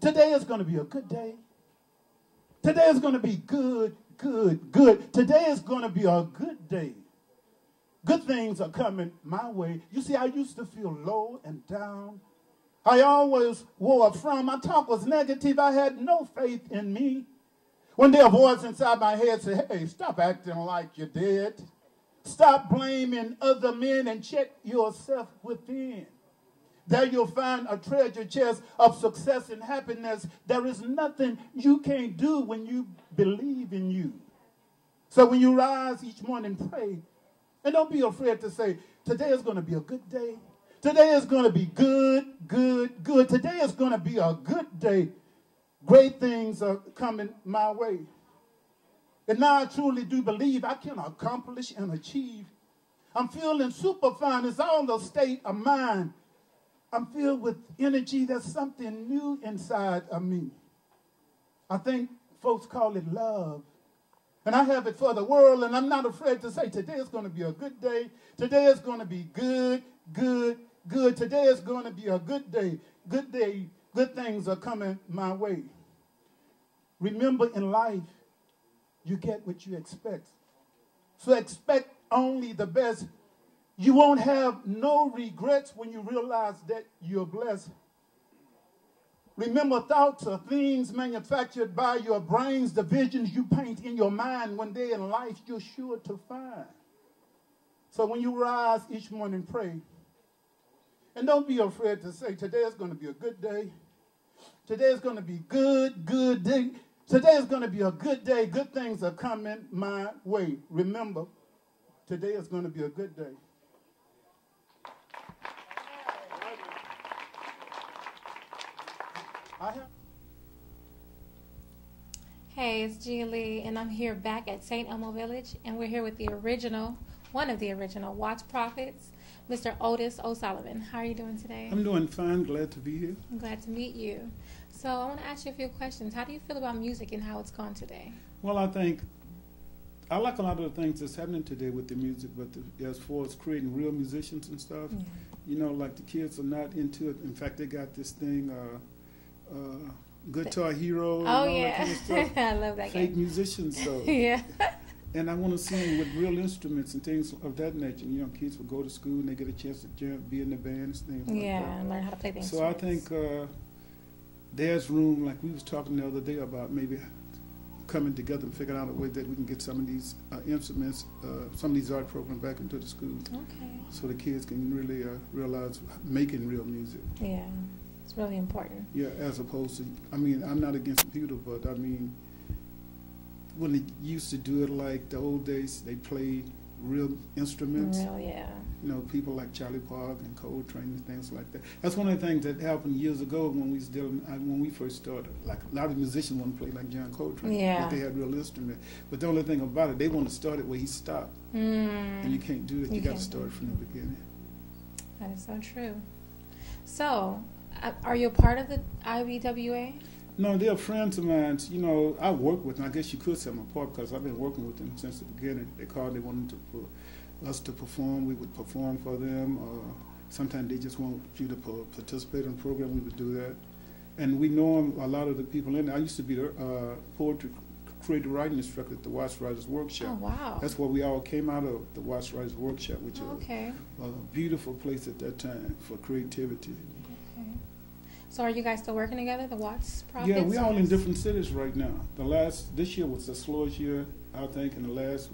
Today is going to be a good day. Today is going to be good, good, good. Today is going to be a good day. Good things are coming my way. You see, I used to feel low and down. I always wore a frown. My talk was negative. I had no faith in me. One day a voice inside my head said, hey, stop acting like you're dead. Stop blaming other men and check yourself within. There you'll find a treasure chest of success and happiness. There is nothing you can't do when you believe in you. So when you rise each morning, pray. And don't be afraid to say, today is going to be a good day. Today is going to be good, good, good. Today is going to be a good day. Great things are coming my way. And now I truly do believe I can accomplish and achieve. I'm feeling super fine. It's all a state of mind. I'm filled with energy. There's something new inside of me. I think folks call it love. And I have it for the world, and I'm not afraid to say today is going to be a good day. Today is going to be good, good, good. Today is going to be a good day. Good day. Good things are coming my way. Remember, in life, you get what you expect. So expect only the best. You won't have no regrets when you realize that you're blessed. Remember, thoughts are things manufactured by your brains, the visions you paint in your mind. One day in life, you're sure to find. So when you rise each morning, pray. And don't be afraid to say, today is going to be a good day. Today is going to be good, good day. Today is going to be a good day. Good things are coming my way. Remember, today is going to be a good day. Hey, it's Gia Lee, and I'm here back at St. Elmo Village, and we're here with the original, one of the original Watts Prophets, Mr. Otis O'Solomon. How are you doing today? I'm doing fine. Glad to be here. I'm glad to meet you. So I want to ask you a few questions. How do you feel about music and how it's gone today? Well, I think I like a lot of the things that's happening today with the music, but as far as creating real musicians and stuff, you know, like the kids are not into it. In fact, they got this thing, Guitar Hero. And all that kind of stuff. I love that Fake game. musicians, though. Yeah. And I want to see them with real instruments and things of that nature. You know, kids will go to school and they get a chance to be in the bands, things like that. Yeah, and learn how to play the So I instruments. think there's room, like we was talking the other day about maybe coming together and figuring out a way that we can get some of these instruments, some of these art programs back into the schools. Okay. So the kids can really realize making real music. Yeah, it's really important. Yeah, as opposed to, I mean, I'm not against computer, but I mean, when they used to do it like the old days, they played real instruments. Real, yeah. You know, people like Charlie Park and Coltrane and things like that. That's one of the things that happened years ago when we was dealing, when we first started. Like a lot of musicians want to play like John Coltrane, Yeah. but they had real instruments. But the only thing about it, they want to start it where he stopped, and you can't do that. You got to can't start do from the beginning. That is so true. So, are you a part of the IBWA? No, they're friends of mine. You know, I work with them. I guess you could say I'm a part because I've been working with them since the beginning. They called, they wanted us to perform. We would perform for them. Sometimes they just want you to participate in the program. We would do that. And we know a lot of the people in there. I used to be the poetry creative writing instructor at the Watts Writers Workshop. Oh, wow. That's where we all came out of, the Watts Writers Workshop, which Okay. was a beautiful place at that time for creativity. Okay. So are you guys still working together, the Watts Prophets? Yeah, we're all in different cities right now. This year was the slowest year, I think, in the last,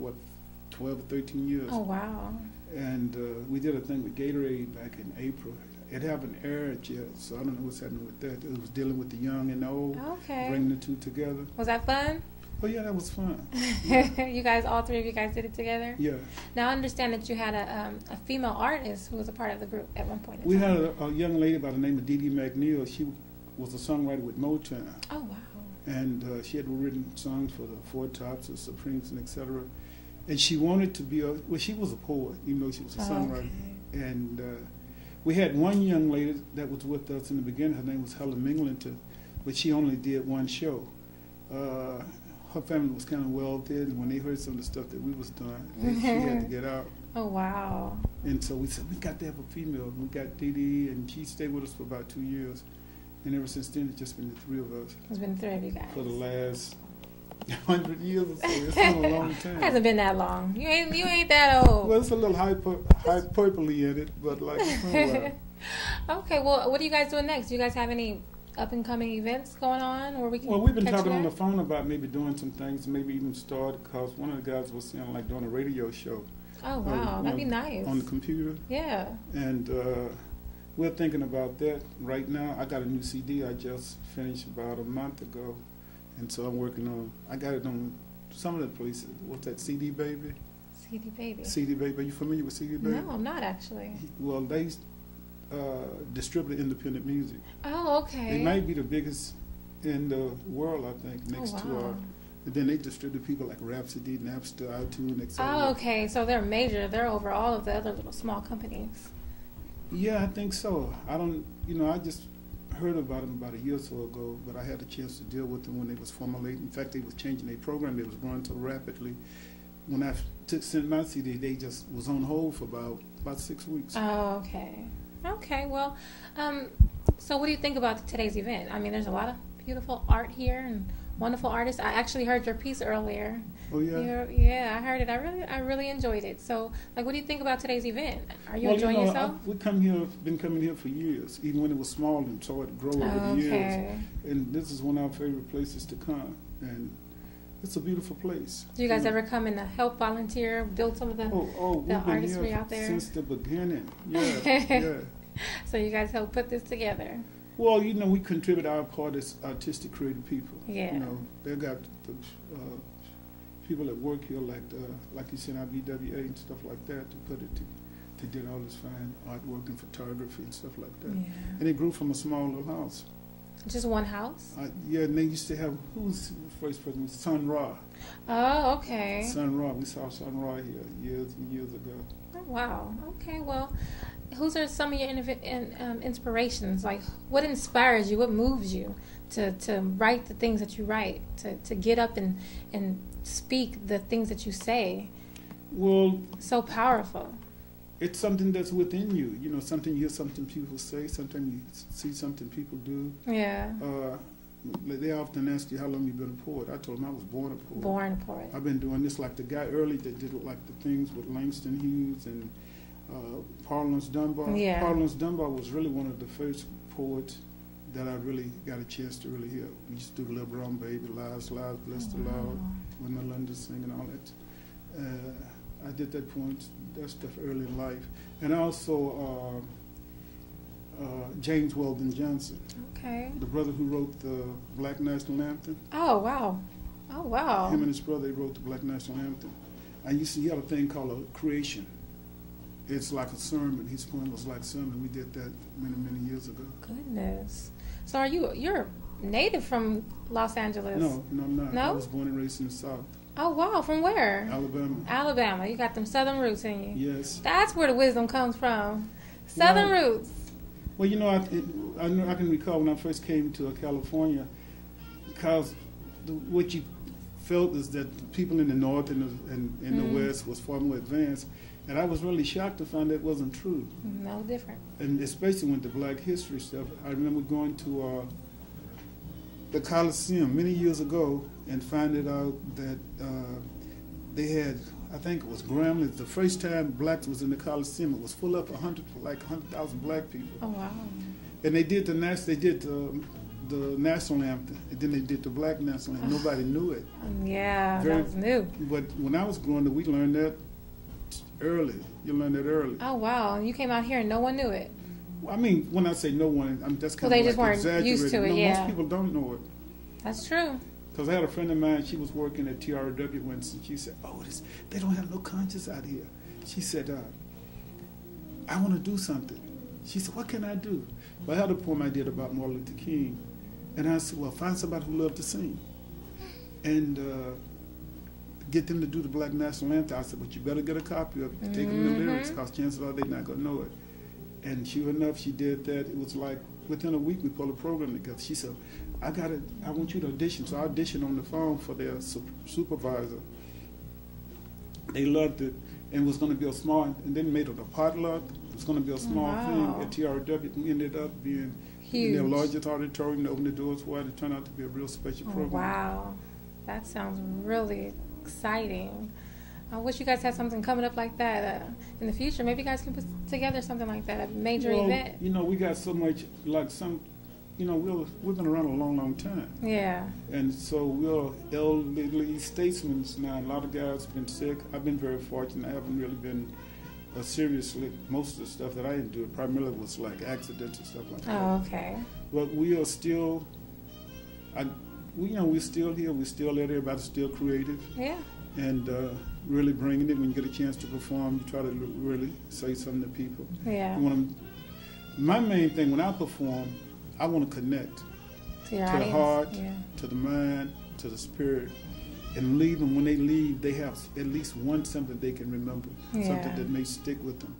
12 or 13 years. Oh, wow. And we did a thing with Gatorade back in April. It haven't aired yet, so I don't know what's happening with that. It was dealing with the young and the old, Okay. bringing the two together. Was that fun? Oh, yeah, that was fun. Yeah. You guys, all three of you guys did it together? Yeah. Now, I understand that you had a female artist who was a part of the group at one point in We time. had a young lady by the name of Dee Dee McNeil. She was a songwriter with Motown. Oh, wow. And she had written songs for the Four Tops, the Supremes, and et cetera. And she wanted to be she was a poet, even though she was a songwriter. Okay. And we had one young lady that was with us in the beginning. Her name was Helen Minglington, but she only did one show. Her family was kind of wealthy, and when they heard some of the stuff that we was doing, she had to get out. Oh, wow. And so we said, we got to have a female. We got Dee Dee, and she stayed with us for about 2 years. And ever since then, it's just been the three of us. It's been the three of you guys. For the last 100 years or so. It's been a long time. It hasn't been that long. You ain't that old. Well, it's a little hyperbole in it, but like it's been a while. Okay, well, what are you guys doing next? Do you guys have any up-and-coming events going on where we can? Well, we've been catch talking you on the at? phone about maybe doing some things, maybe even start, because one of the guys was saying like doing a radio show. Oh wow, that'd be nice. On the computer. Yeah. And we're thinking about that right now. I got a new CD I just finished about a month ago, and so I'm working on. I got it on some of the places. What's that? CD Baby. CD Baby. CD Baby. Are you familiar with CD Baby? No, I'm not actually. Well, they distribute independent music. Oh, okay. They might be the biggest in the world, I think, next to wow. and then they distribute people like Rhapsody, Napster, iTunes, etc. Oh, okay. So they're major. They're over all of the other little small companies. Yeah, I think so. I don't, I just heard about them about a year or so ago, but I had a chance to deal with them when they was formulating. In fact, they was changing their program. They was growing so rapidly. When I sent my CD, they just was on hold for about 6 weeks. Oh, okay. Okay, well, so what do you think about today's event? I mean, there's a lot of beautiful art here and wonderful artists. I actually heard your piece earlier. Oh yeah. Yeah, I heard it. I really enjoyed it. So, like, what do you think about today's event? Are you enjoying yourself? Been coming here for years, even when it was small and saw it grow over the years. And this is one of our favorite places to come, and it's a beautiful place. Do you guys ever come and help volunteer, build some of the artistry out there? Since the beginning. Yeah, yeah. So you guys help put this together. Well, we contribute our part as artistic, creative people. Yeah. They got the people that work here, like you said, our BWA and stuff like that, to put it to did all this fine artwork and photography and stuff like that. Yeah. And it grew from a small little house. Just one house? Yeah, and they used to have, who was the first president? Sun Ra. Oh, okay. Sun Ra. We saw Sun Ra here years and years ago. Oh, wow. Okay, well, whose are some of your inspirations? Like, what inspires you? What moves you to write the things that you write, to get up and speak the things that you say? Well, so powerful. It's something that's within you. Something you hear something people say, sometimes you see something people do. Yeah. They often ask you how long you've been a poet. I told them I was born a poet. Born a poet. I've been doing this like the guy early that did like the things with Langston Hughes and Parlance Dunbar. Yeah. Parlance Dunbar was really one of the first poets that I really got a chance to really hear. We used to do Little Brown Baby, Lives, Lives, Bless the Lord, when Melinda sing and all that. I did that stuff early in life. And also James Weldon Johnson. Okay. The brother who wrote the Black National Anthem. Oh, wow. Oh, wow. Him and his brother, they wrote the Black National Anthem. And he had a thing called a creation. It's like a sermon. His poem was like a sermon. We did that many, many years ago. Goodness. So you're native from Los Angeles? No, I'm not. No? I was born and raised in the South. Oh, wow. From where? Alabama. Alabama. You got them Southern roots in you. Yes. That's where the wisdom comes from. Southern roots. Well, I know I can recall when I first came to California, because what you felt is that the people in the North and the West was far more advanced. And I was really shocked to find that wasn't true. No different. And especially with the Black history stuff. I remember going to the Coliseum many years ago and finding out that they had, I think it was Gremlins, the first time blacks was in the Coliseum. It was full up 100,000 black people. Oh, wow. And they did the national anthem, and then they did the Black national anthem. Nobody knew it. Yeah, that was new. But when I was growing up, we learned that early. You learned that early. Oh, wow. And you came out here and no one knew it. Well, I mean, when I say no one, that's kind of they just weren't used to it, Most people don't know it. That's true. Because I had a friend of mine, she was working at TRW once, and she said, they don't have no conscience out here. She said, I want to do something. She said, what can I do? Well, I had a poem I did about Martin Luther King. And I said, well, find somebody who loved to sing. And get them to do the Black National Anthem. I said, but you better get a copy of it. Take them the lyrics, because chances are they're not going to know it. And sure enough, she did that. It was like within a week we pulled a program together. She said, I want you to audition. So I auditioned on the phone for their supervisor. They loved it, and it was going to be a small, and then made it a potluck. It was going to be a small thing at TRW. We ended up being Huge. In their largest auditorium, they opened the doors wide. It turned out to be a real special program. Wow. That sounds really exciting. I wish you guys had something coming up like that in the future. Maybe you guys can put together something like that, a major event. You know, we got so much, like you know, we've been around a long, long time. Yeah. And so we're elderly statesmen now. A lot of guys have been sick. I've been very fortunate. I haven't really been seriously. Most of the stuff that I endured primarily was like accidents and stuff like that. Oh, okay. But we are still, we're still here. We're still there. Everybody's still creative. Yeah. And really bringing it. When you get a chance to perform, you try to really say something to people. Yeah. My main thing when I perform, I want to connect to your the heart, yeah. to the mind, to the spirit, and leave them. When they leave, they have at least one something they can remember, yeah. something that may stick with them.